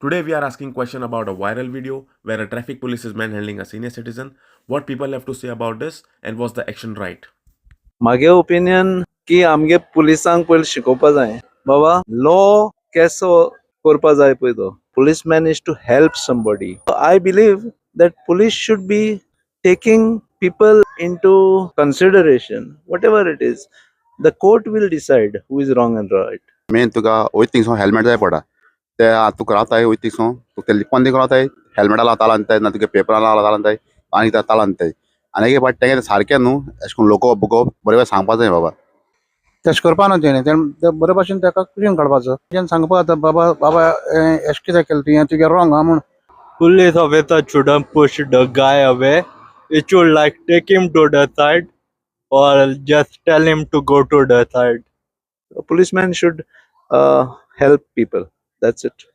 Today we are asking question about a viral video where a traffic police is manhandling a senior citizen. What people have to say about this and was the action right? मागे opinion की आमगे पुलिसांक पयलीं शिकोवपा जाय बाबा law केसो करपा जाय पळय तो policeman is to help somebody I believe that police should be taking people into consideration whatever it is the court will decide who is wrong and right. Main तुका वयतींग हेल्मेट जाय पडटा ते तुका रावताय वयतींग तुका ते लिपोन दिवंक रावताय हेल्मेटा लावता अंताय ना तुका पेपरां लावता अंताय आनी ताला अंताय आनी एक पाट तेगे सारकें न्हू अशें करून लोको बुको बरें सांगपा जाय बाबा तशें करपा न्हू तेणें ते बरे भाशेन ताका क्लीन काडपाचो तेणें सांगपा जाता बाबा बाबा अशें कितें केलें तुवें तुगे रॉंग हा म्हूण. Police officer shouldn't push the guy away. It should like take him to the side or just tell him to go to the side. A policeman should help people, that's it.